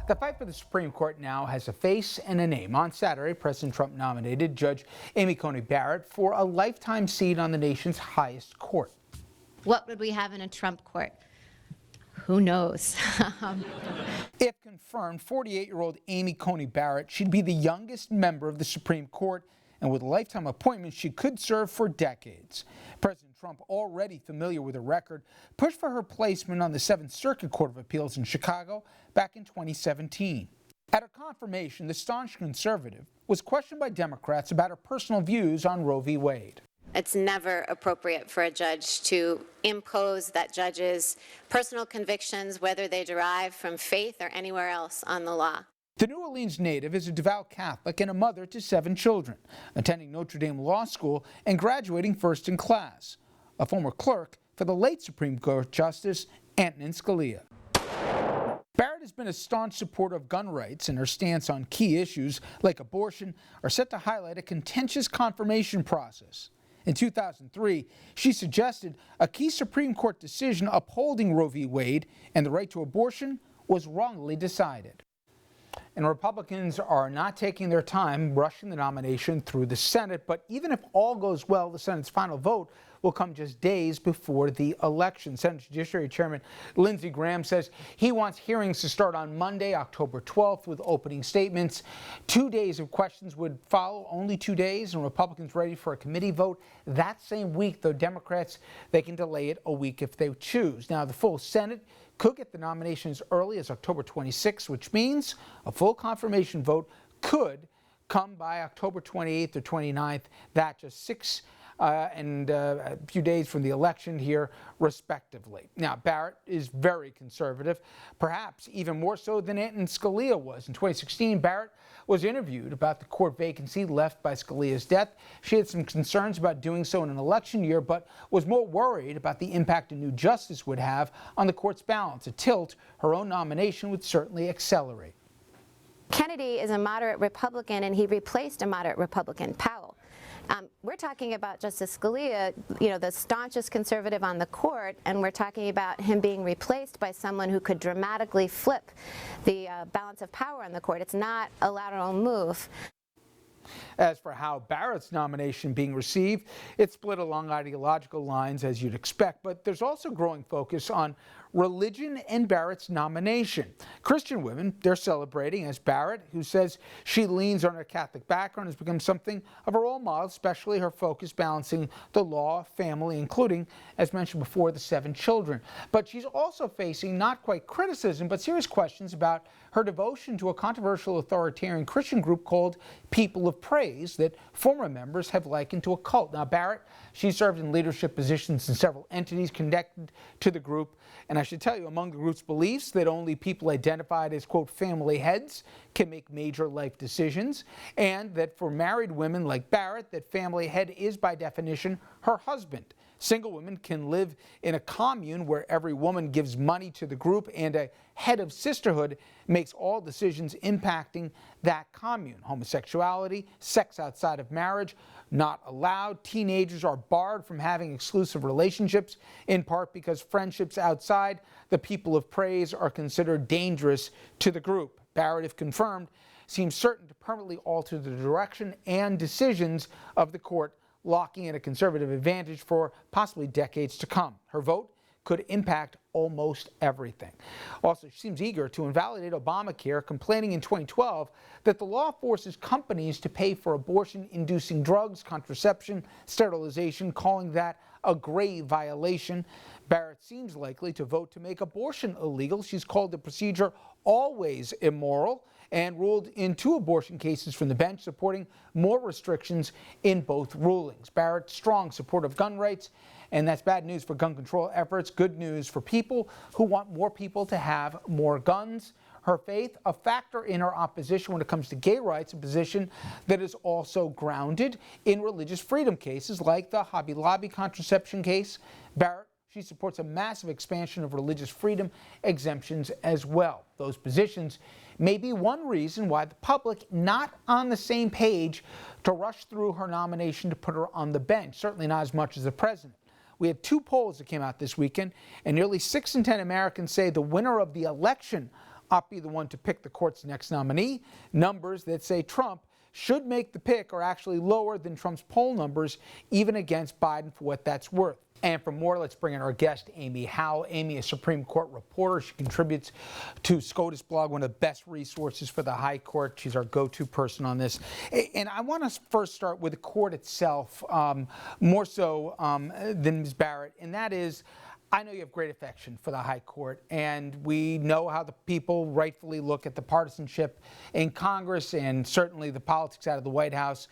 The fight for the Supreme Court now has a face and a name. On Saturday, President Trump nominated Judge Amy Coney Barrett for a lifetime seat on the nation's highest court. What would we have in a Trump court? Who knows? If confirmed, 48-year-old Amy Coney Barrett, she'd be the youngest member of the Supreme Court, and with a lifetime appointment, she could serve for decades. President Trump, already familiar with her record, pushed for her placement on the Seventh Circuit Court of Appeals in Chicago back in 2017. At her confirmation, the staunch conservative was questioned by Democrats about her personal views on Roe v. Wade. It's never appropriate for a judge to impose that judge's personal convictions, whether they derive from faith or anywhere else, on the law. The New Orleans native is a devout Catholic and a mother to 7 children, attending Notre Dame Law School and graduating first in class. A former clerk for the late Supreme Court Justice Antonin Scalia. Barrett has been a staunch supporter of gun rights, and her stance on key issues like abortion are set to highlight a contentious confirmation process. In 2003, she suggested a key Supreme Court decision upholding Roe v. Wade and the right to abortion was wrongly decided. And Republicans are not taking their time rushing the nomination through the Senate, but even if all goes well, the Senate's final vote will come just days before the election. Senate Judiciary Chairman Lindsey Graham says he wants hearings to start on Monday, October 12th, with opening statements. 2 days of questions would follow, only 2 days, and Republicans ready for a committee vote that same week, though Democrats, they can delay it a week if they choose. Now, the full Senate could get the nomination as early as October 26th, which means a full confirmation vote could come by October 28th or 29th. That just 6 and a few days from the election here, respectively. Now, Barrett is very conservative, perhaps even more so than Antonin Scalia was. In 2016, Barrett was interviewed about the court vacancy left by Scalia's death. She had some concerns about doing so in an election year, but was more worried about the impact a new justice would have on the court's balance. A tilt her own nomination would certainly accelerate. Kennedy is a moderate Republican, and he replaced a moderate Republican, Powell. We're talking about Justice Scalia, the staunchest conservative on the court, and we're talking about him being replaced by someone who could dramatically flip the balance of power on the court. It's not a lateral move. As for how Barrett's nomination being received, it's split along ideological lines, as you'd expect, but there's also growing focus on religion and Barrett's nomination. Christian women, they're celebrating, as Barrett, who says she leans on her Catholic background, has become something of a role model, especially her focus balancing the law, family, including, as mentioned before, the 7 children. But she's also facing not quite criticism, but serious questions about her devotion to a controversial authoritarian Christian group called People of Praise that former members have likened to a cult. Now, Barrett, she served in leadership positions in several entities connected to the group, and I should tell you, among the group's beliefs that only people identified as, quote, family heads can make major life decisions, and that for married women like Barrett, that family head is by definition her husband. Single women can live in a commune where every woman gives money to the group, and a head of sisterhood makes all decisions impacting that commune. Homosexuality, sex outside of marriage, not allowed. Teenagers are barred from having exclusive relationships, in part because friendships outside the People of Praise are considered dangerous to the group. Barrett, if confirmed, seems certain to permanently alter the direction and decisions of the court, locking in a conservative advantage for possibly decades to come. Her vote could impact almost everything. Also, she seems eager to invalidate Obamacare, complaining in 2012 that the law forces companies to pay for abortion-inducing drugs, contraception, sterilization, calling that a grave violation. Barrett seems likely to vote to make abortion illegal. She's called the procedure always immoral and ruled in 2 abortion cases from the bench, supporting more restrictions in both rulings. Barrett's strong support of gun rights, and that's bad news for gun control efforts, good news for people who want more people to have more guns. Her faith, a factor in her opposition when it comes to gay rights, a position that is also grounded in religious freedom cases like the Hobby Lobby contraception case. Barrett, she supports a massive expansion of religious freedom exemptions as well. Those positions may be one reason why the public not on the same page to rush through her nomination to put her on the bench, certainly not as much as the president. We had 2 polls that came out this weekend, and nearly 6 in 10 Americans say the winner of the election not be the one to pick the court's next nominee. Numbers that say Trump should make the pick are actually lower than Trump's poll numbers, even against Biden, for what that's worth. And for more, let's bring in our guest, Amy Howe. Amy is a Supreme Court reporter. She contributes to SCOTUS blog, one of the best resources for the High Court. She's our go-to person on this. And I want to first start with the court itself, more so than Ms. Barrett, and that is, I know you have great affection for the High Court, and we know how the people rightfully look at the partisanship in Congress and certainly the politics out of the White House.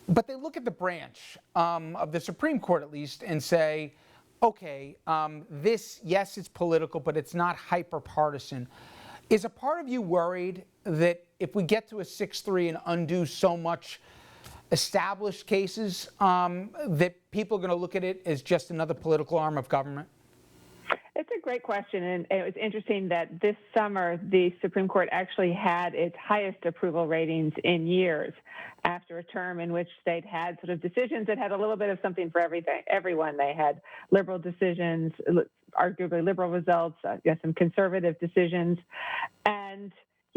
But they look at the branch of the Supreme Court, at least, and say, okay, this, yes, it's political, but it's not hyper-partisan. Is a part of you worried that if we get to a 6-3 and undo so much established cases, that people are going to look at it as just another political arm of government? It's a great question, and it was interesting that this summer the Supreme Court actually had its highest approval ratings in years after a term in which they'd had sort of decisions that had a little bit of something for everyone. They had liberal decisions, arguably liberal results, some conservative decisions. And,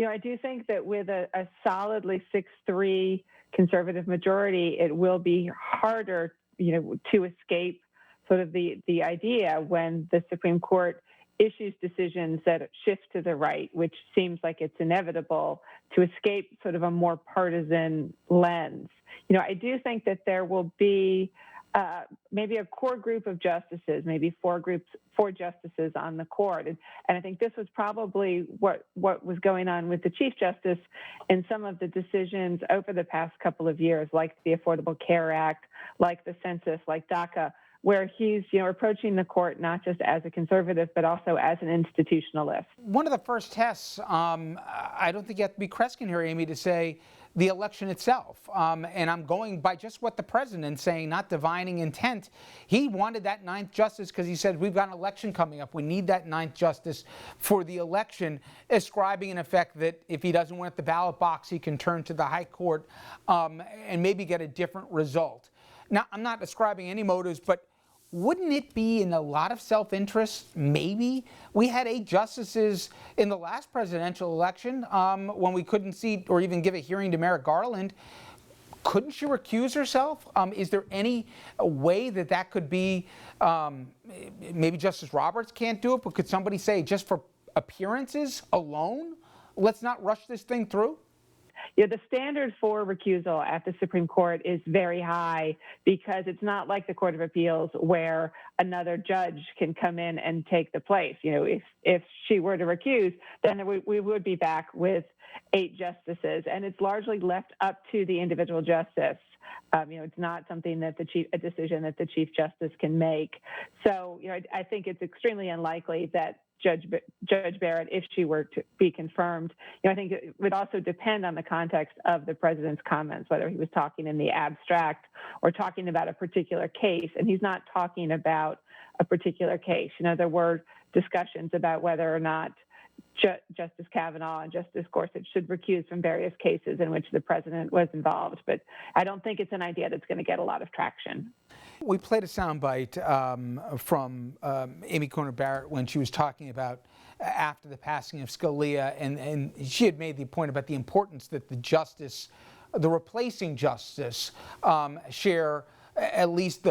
I do think that with a solidly 6-3 conservative majority, it will be harder, to escape sort of the idea when the Supreme Court issues decisions that shift to the right, which seems like it's inevitable, to escape sort of a more partisan lens. I do think that there will be maybe a core group of justices, maybe four justices on the court. And I think this was probably what was going on with the Chief Justice in some of the decisions over the past couple of years, like the Affordable Care Act, like the census, like DACA, where he's approaching the court not just as a conservative, but also as an institutionalist. One of the first tests, I don't think you have to be Kreskin here, Amy, to say the election itself. And I'm going by just what the president's saying, not divining intent. He wanted that ninth justice because he said, we've got an election coming up. We need that ninth justice for the election, ascribing in effect that if he doesn't win at the ballot box, he can turn to the High Court and maybe get a different result. Now, I'm not ascribing any motives, but wouldn't it be in a lot of self-interest, maybe? We had 8 justices in the last presidential election when we couldn't seat or even give a hearing to Merrick Garland. Couldn't she recuse herself? Is there any way that could be, maybe Justice Roberts can't do it, but could somebody say just for appearances alone, let's not rush this thing through? Yeah, the standard for recusal at the Supreme Court is very high because it's not like the Court of Appeals where another judge can come in and take the place. If she were to recuse, then we would be back with 8 justices, and it's largely left up to the individual justice. It's not something that a decision that the Chief Justice can make. So, I think it's extremely unlikely that Judge Barrett, if she were to be confirmed, I think it would also depend on the context of the president's comments, whether he was talking in the abstract or talking about a particular case. And he's not talking about a particular case. There were discussions about whether or not Justice Kavanaugh and Justice Gorsuch should recuse from various cases in which the president was involved. But I don't think it's an idea that's going to get a lot of traction. We played a soundbite from Amy Coney Barrett when she was talking about after the passing of Scalia, and she had made the point about the importance that the replacing justice, share at least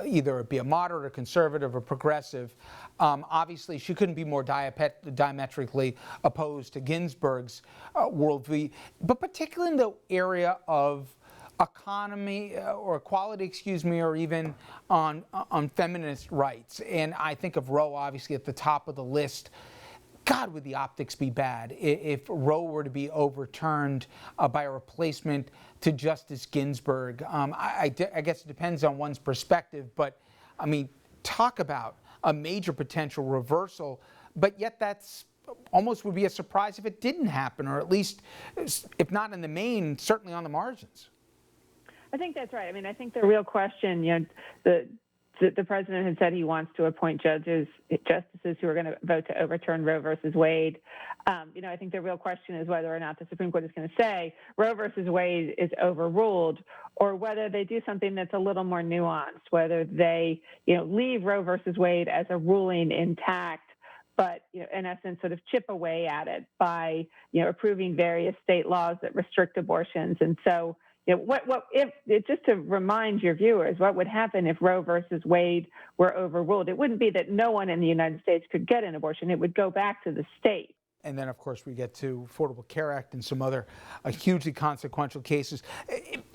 either be a moderate or conservative or progressive. Obviously, she couldn't be more diametrically opposed to Ginsburg's worldview, but particularly in the area of economy or equality, or even on feminist rights. And I think of Roe obviously at the top of the list. God, would the optics be bad if Roe were to be overturned by a replacement to Justice Ginsburg. I guess it depends on one's perspective, but talk about a major potential reversal, but yet that's almost would be a surprise if it didn't happen, or at least, if not in the main, certainly on the margins. I think that's right. I think the real question, the president had said he wants to appoint justices who are going to vote to overturn Roe versus Wade. I think the real question is whether or not the Supreme Court is going to say Roe versus Wade is overruled, or whether they do something that's a little more nuanced, whether they, leave Roe versus Wade as a ruling intact, but in essence, sort of chip away at it by approving various state laws that restrict abortions. And so, what if just to remind your viewers, what would happen if Roe versus Wade were overruled? It wouldn't be that no one in the United States could get an abortion. It would go back to the state. And then, of course, we get to Affordable Care Act and some other hugely consequential cases.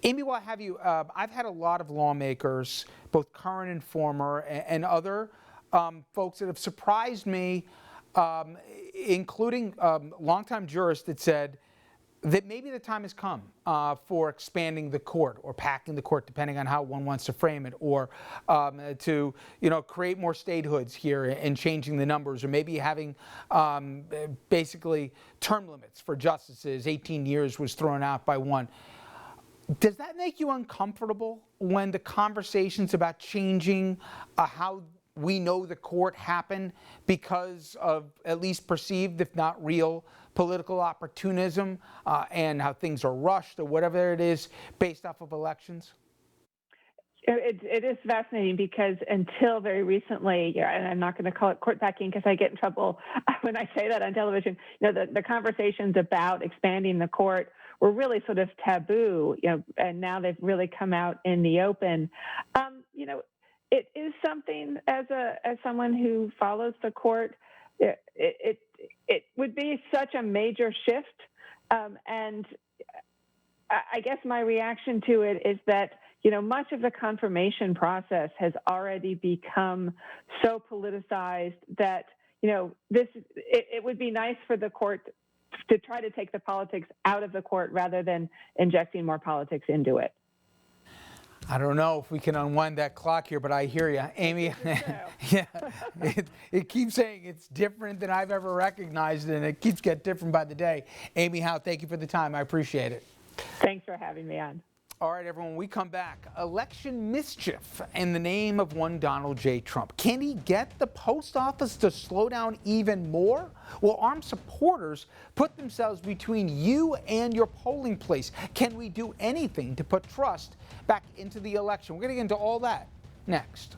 Amy, while I have you, I've had a lot of lawmakers, both current and former, and other folks that have surprised me, including longtime jurists that said that maybe the time has come for expanding the court or packing the court, depending on how one wants to frame it, or to create more statehoods here and changing the numbers, or maybe having basically term limits for justices. 18 years was thrown out by one. Does that make you uncomfortable when the conversations about changing how we know the court happen because of at least perceived, if not real, political opportunism and how things are rushed or whatever it is based off of elections? It is fascinating because until very recently, and I'm not going to call it court packing because I get in trouble when I say that on television, the conversations about expanding the court were really sort of taboo, and now they've really come out in the open. It is something as someone who follows the court, it would be such a major shift. And I guess my reaction to it is that, much of the confirmation process has already become so politicized that, it would be nice for the court to try to take the politics out of the court rather than injecting more politics into it. I don't know if we can unwind that clock here, but I hear you, Amy. Yeah, it keeps saying it's different than I've ever recognized, and it keeps getting different by the day. Amy Howe, thank you for the time. I appreciate it. Thanks for having me on. All right, everyone, when we come back, election mischief in the name of one Donald J. Trump. Can he get the post office to slow down even more? Will armed supporters put themselves between you and your polling place? Can we do anything to put trust back into the election? We're going to get into all that next.